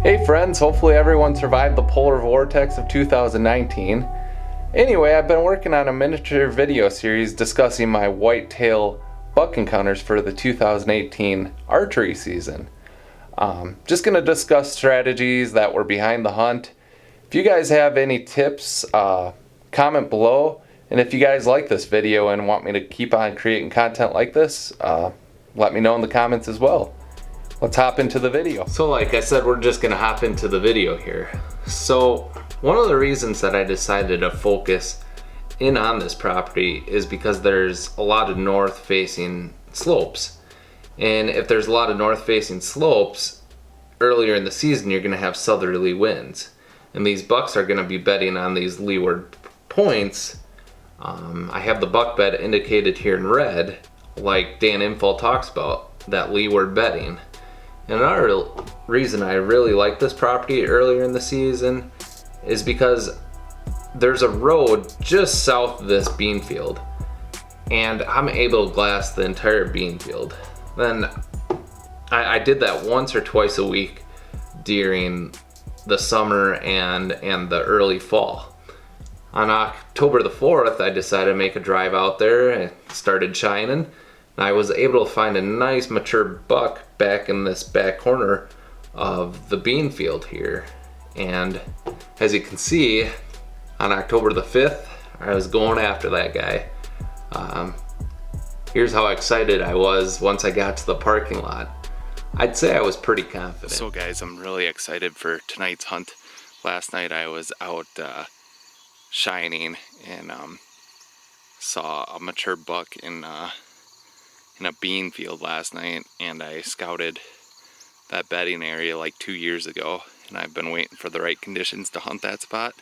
Hey friends, hopefully everyone survived the polar vortex of 2019. Anyway, I've been working on a miniature video series discussing my whitetail buck encounters for the 2018 archery season. Just going to discuss strategies that were behind the hunt. If you guys have any tips, comment below. And if you guys like this video and want me to keep on creating content like this, let me know in the comments as well. Let's hop into the video. So like I said, we're just gonna hop into the video here. So one of the reasons that I decided to focus in on this property is because there's a lot of north facing slopes. And if there's a lot of north facing slopes, earlier in the season you're gonna have southerly winds. And these bucks are gonna be bedding on these leeward points. I have the buck bed indicated here in red, like Dan Infall talks about, that leeward bedding. And another reason I really like this property earlier in the season is because there's a road just south of this bean field, and I'm able to glass the entire bean field. Then I did that once or twice a week during the summer and the early fall. On October the 4th, I decided to make a drive out there and it started shining. I was able to find a nice mature buck back in this back corner of the bean field here. And as you can see, on October the 5th, I was going after that guy. Here's how excited I was once I got to the parking lot. I'd say I was pretty confident. So guys, I'm really excited for tonight's hunt. Last night I was out shining and saw a mature buck in a bean field last night, and I scouted that bedding area like 2 years ago, and I've been waiting for the right conditions to hunt that spot.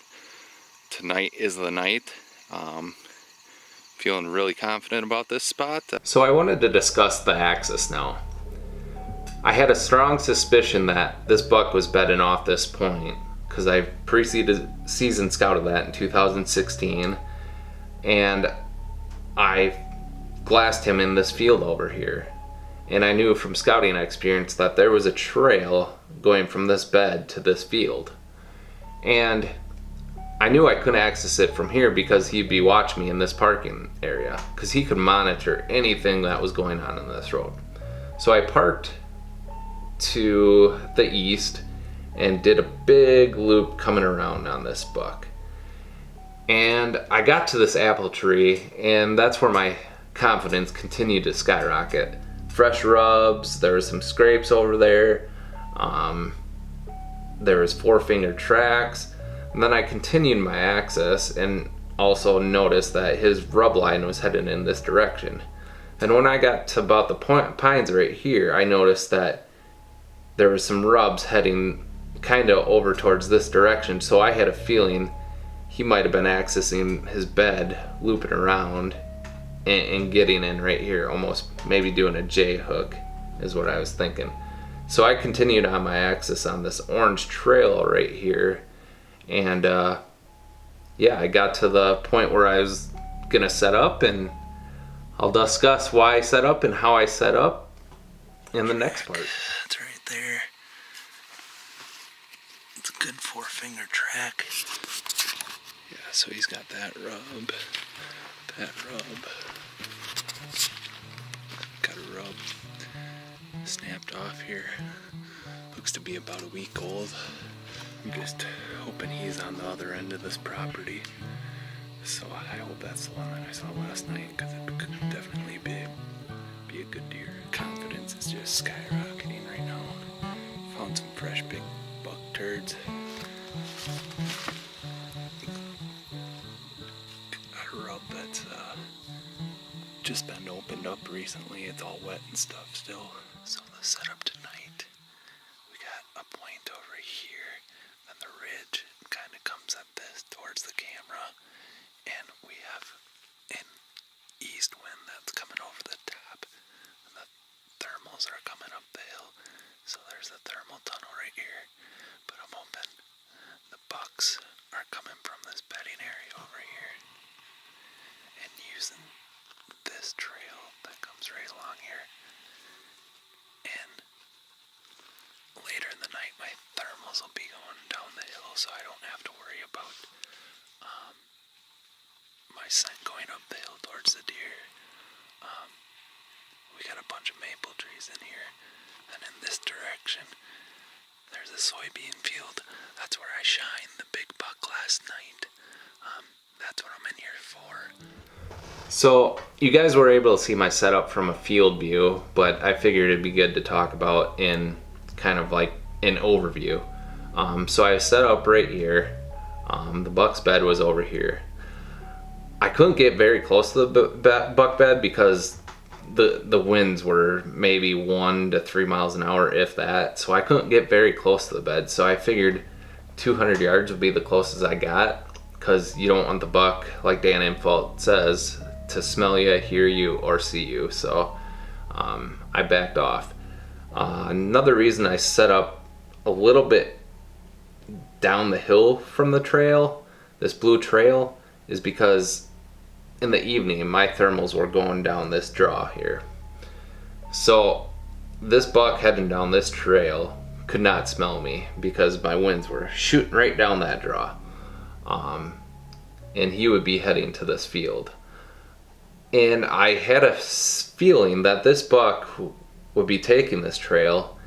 Tonight is the night. Feeling really confident about this spot. So I wanted to discuss the axis now. I had a strong suspicion that this buck was bedding off this point because I pre-season scouted that in 2016, and I glassed him in this field over here. And I knew from scouting experience that there was a trail going from this bed to this field. And I knew I couldn't access it from here because he'd be watching me in this parking area, because he could monitor anything that was going on in this road. So I parked to the east and did a big loop coming around on this buck. And I got to this apple tree, and that's where my confidence continued to skyrocket. Fresh rubs, there was some scrapes over there, there was 4-finger tracks, and then I continued my access and also noticed that his rub line was headed in this direction. And when I got to about the pines right here, I noticed that there was some rubs heading kind of over towards this direction, so I had a feeling he might have been accessing his bed, looping around and getting in right here, almost maybe doing a J hook is what I was thinking. So I continued on my axis on this orange trail right here, and yeah, I got to the point where I was gonna set up, and I'll discuss why I set up and how I set up in the next part. It's right there. It's a good 4-finger track. Yeah, so he's got that rub. Got a rub snapped off here. Looks to be about a week old. I'm just hoping he's on the other end of this property. So I hope that's the one that I saw last night, because it could definitely be a good deer. Confidence is just skyrocketing right now. Found some fresh big buck turds. Rub that's just been opened up recently. It's all wet and stuff still. So the setup tonight, we got a point over here, then the ridge kind of comes at this towards the camera, and we have an east wind that's coming over the top, and the thermals are coming up the hill. So there's a thermal tunnel right here, but I'm hoping the bucks are coming from this bedding area over here and using this trail that comes right along here. And later in the night, my thermal females will be going down the hill, so I don't have to worry about my scent going up the hill towards the deer. We got a bunch of maple trees in here, and in this direction there's a soybean field. That's where I shined the big buck last night. That's what I'm in here for. So you guys were able to see my setup from a field view, but I figured it'd be good to talk about in kind of like an overview. So I set up right here. The buck's bed was over here. I couldn't get very close to the buck bed because the winds were maybe 1 to 3 miles an hour, if that. So I couldn't get very close to the bed. So I figured 200 yards would be the closest I got, because you don't want the buck, like Dan Infalt says, to smell you, hear you, or see you. So I backed off. Another reason I set up a little bit down the hill from the trail, this blue trail, is because in the evening my thermals were going down this draw here. So this buck heading down this trail could not smell me because my winds were shooting right down that draw. And he would be heading to this field. And I had a feeling that this buck would be taking this trail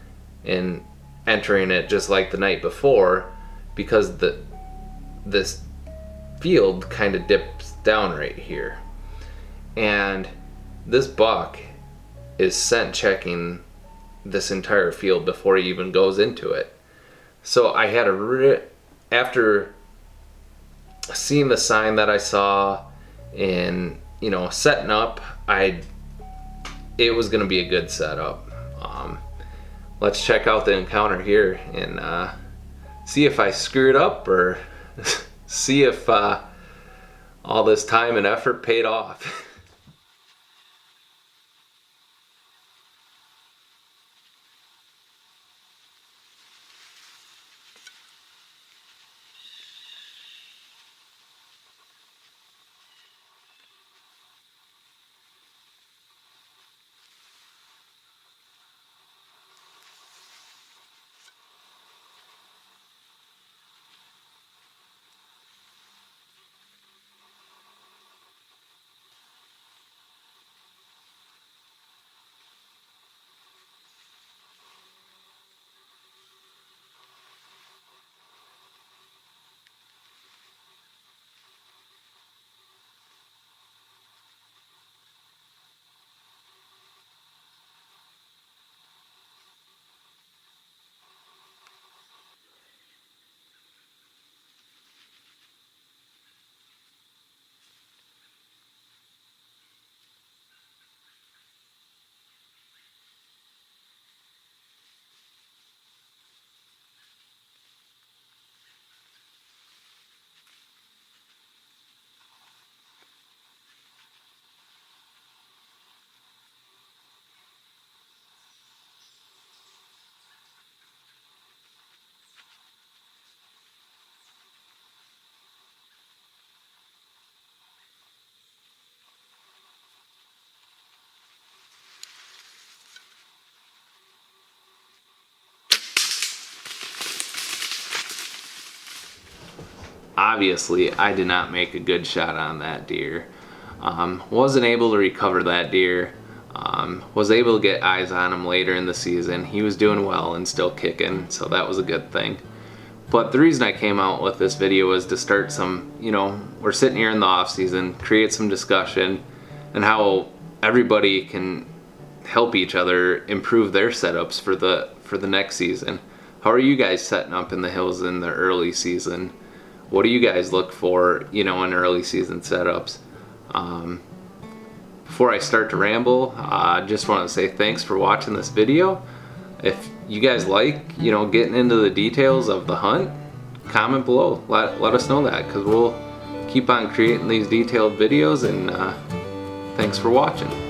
and entering it just like the night before, because this field kind of dips down right here. And this buck is scent checking this entire field before he even goes into it. So I had after seeing the sign that I saw and setting up, it was going to be a good setup. Let's check out the encounter here and see if I screwed up, or see if all this time and effort paid off. Obviously, I did not make a good shot on that deer. Wasn't able to recover that deer. Was able to get eyes on him later in the season. He was doing well and still kicking, so that was a good thing. But the reason I came out with this video was to start some, we're sitting here in the off season, create some discussion and how everybody can help each other improve their setups for the next season. How are you guys setting up in the hills in the early season? What do you guys look for, in early season setups? Before I start to ramble, I just want to say thanks for watching this video. If you guys like, getting into the details of the hunt, comment below. Let us know that, because we'll keep on creating these detailed videos, and thanks for watching.